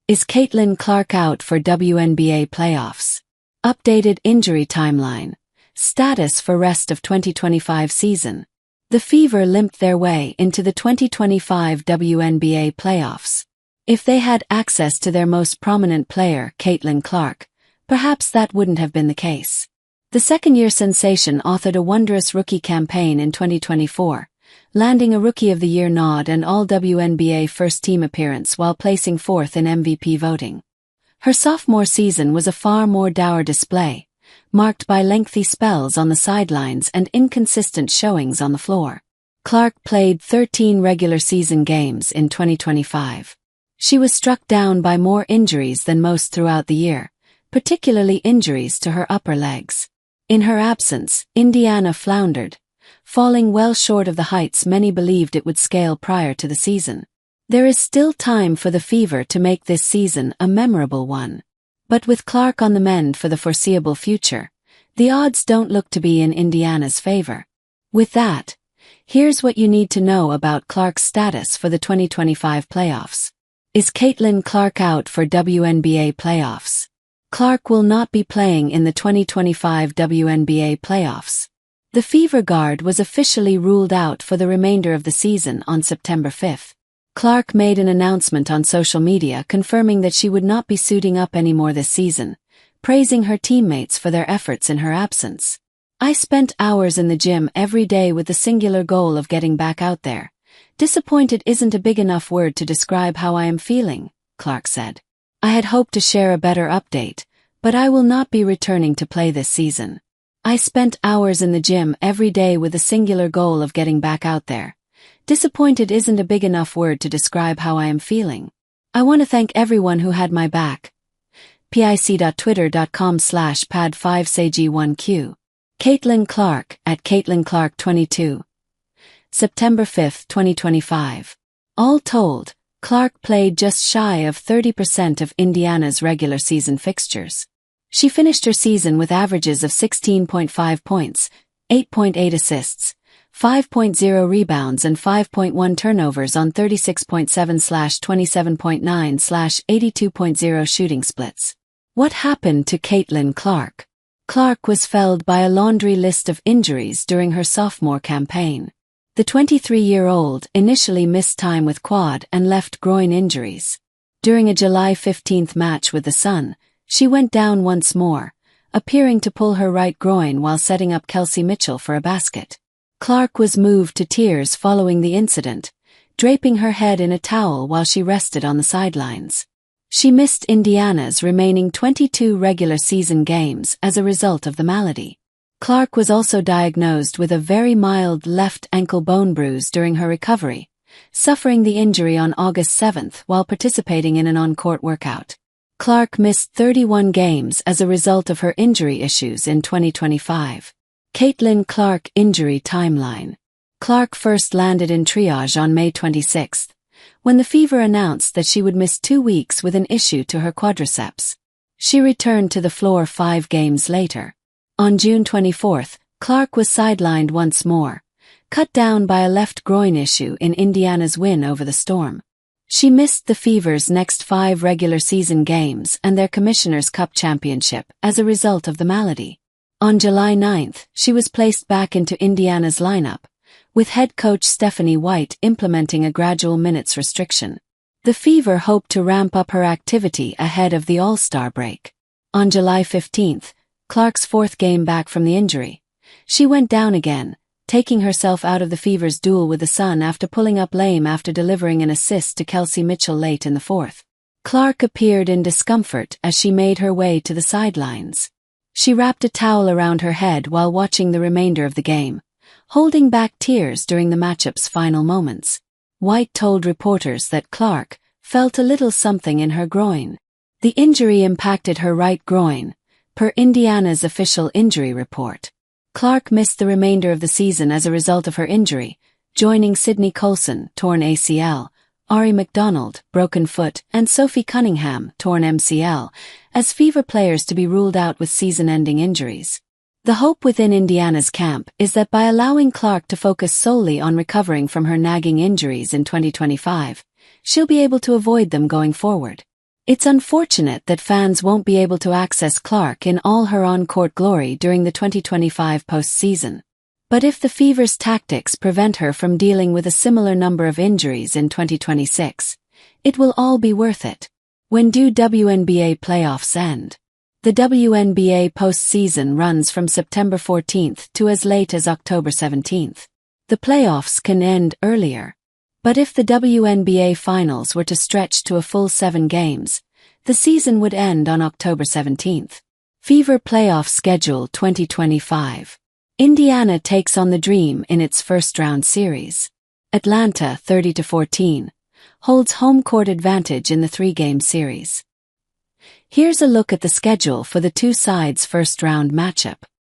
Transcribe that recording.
Is Caitlin Clark out for WNBA playoffs? Updated injury timeline. Status for rest of 2025 season. The Fever limped their way into the 2025 WNBA playoffs. If they had access to their most prominent player, Caitlin Clark, perhaps that wouldn't have been the case. The second-year sensation authored a wondrous rookie campaign in 2024, landing a Rookie of the Year nod and All-WNBA first-team appearance while placing fourth in MVP voting. Her sophomore season was a far more dour display, marked by lengthy spells on the sidelines and inconsistent showings on the floor. Clark played 13 regular season games in 2025. She was struck down by more injuries than most throughout the year, particularly injuries to her upper legs. In her absence, Indiana floundered, falling well short of the heights many believed it would scale prior to the season. There is still time for the Fever to make this season a memorable one. But with Clark on the mend for the foreseeable future, the odds don't look to be in Indiana's favor. With that, here's what you need to know about Clark's status for the 2025 playoffs. Is Caitlin Clark out for WNBA playoffs? Clark will not be playing in the 2025 WNBA playoffs. The Fever guard was officially ruled out for the remainder of the season on September 5th. Clark made an announcement on social media confirming that she would not be suiting up anymore this season, praising her teammates for their efforts in her absence. "I spent hours in the gym every day with the singular goal of getting back out there. Disappointed isn't a big enough word to describe how I am feeling," Clark said. "I had hoped to share a better update, but I will not be returning to play this season. I spent hours in the gym every day with the singular goal of getting back out there. Disappointed isn't a big enough word to describe how I am feeling. I want to thank everyone who had my back." pic.twitter.com/pad5cg1q. Caitlin Clark @CaitlinClark22. September 5, 2025. All told, Clark played just shy of 30% of Indiana's regular season fixtures. She finished her season with averages of 16.5 points, 8.8 assists, 5.0 rebounds and 5.1 turnovers on 36.7/27.9/82.0 shooting splits. What happened to Caitlin Clark? Clark was felled by a laundry list of injuries during her sophomore campaign. The 23-year-old initially missed time with quad and left groin injuries. During a July 15 match with the Sun, she went down once more, appearing to pull her right groin while setting up Kelsey Mitchell for a basket. Clark was moved to tears following the incident, draping her head in a towel while she rested on the sidelines. She missed Indiana's remaining 22 regular season games as a result of the malady. Clark was also diagnosed with a very mild left ankle bone bruise during her recovery, suffering the injury on August 7 while participating in an on-court workout. Clark missed 31 games as a result of her injury issues in 2025. Caitlin Clark injury timeline. Clark first landed in triage on May 26, when the Fever announced that she would miss 2 weeks with an issue to her quadriceps. She returned to the floor 5 games later. On June 24, Clark was sidelined once more, cut down by a left groin issue in Indiana's win over the Storm. She missed the Fever's next 5 regular season games and their Commissioner's Cup championship as a result of the malady. On July 9, she was placed back into Indiana's lineup, with head coach Stephanie White implementing a gradual minutes restriction. The Fever hoped to ramp up her activity ahead of the All-Star break. On July 15, Clark's 4th game back from the injury, she went down again, taking herself out of the Fever's duel with the Sun after pulling up lame after delivering an assist to Kelsey Mitchell late in the 4th. Clark appeared in discomfort as she made her way to the sidelines. She wrapped a towel around her head while watching the remainder of the game, holding back tears during the matchup's final moments. White told reporters that Clark felt a little something in her groin. The injury impacted her right groin, per Indiana's official injury report. Clark missed the remainder of the season as a result of her injury, joining Sydney Colson, torn ACL, Ari McDonald, broken foot, and Sophie Cunningham, torn MCL, as Fever players to be ruled out with season-ending injuries. The hope within Indiana's camp is that by allowing Clark to focus solely on recovering from her nagging injuries in 2025, she'll be able to avoid them going forward. It's unfortunate that fans won't be able to access Clark in all her on-court glory during the 2025 postseason. But if the Fever's tactics prevent her from dealing with a similar number of injuries in 2026, it will all be worth it. When do WNBA playoffs end? The WNBA postseason runs from September 14th to as late as October 17th. The playoffs can end earlier. But if the WNBA finals were to stretch to a full 7 games, the season would end on October 17th. Fever Playoff Schedule 2025. Indiana takes on the Dream in its first-round series. Atlanta, 30-14, holds home court advantage in the 3-game series. Here's a look at the schedule for the two sides' first-round matchup.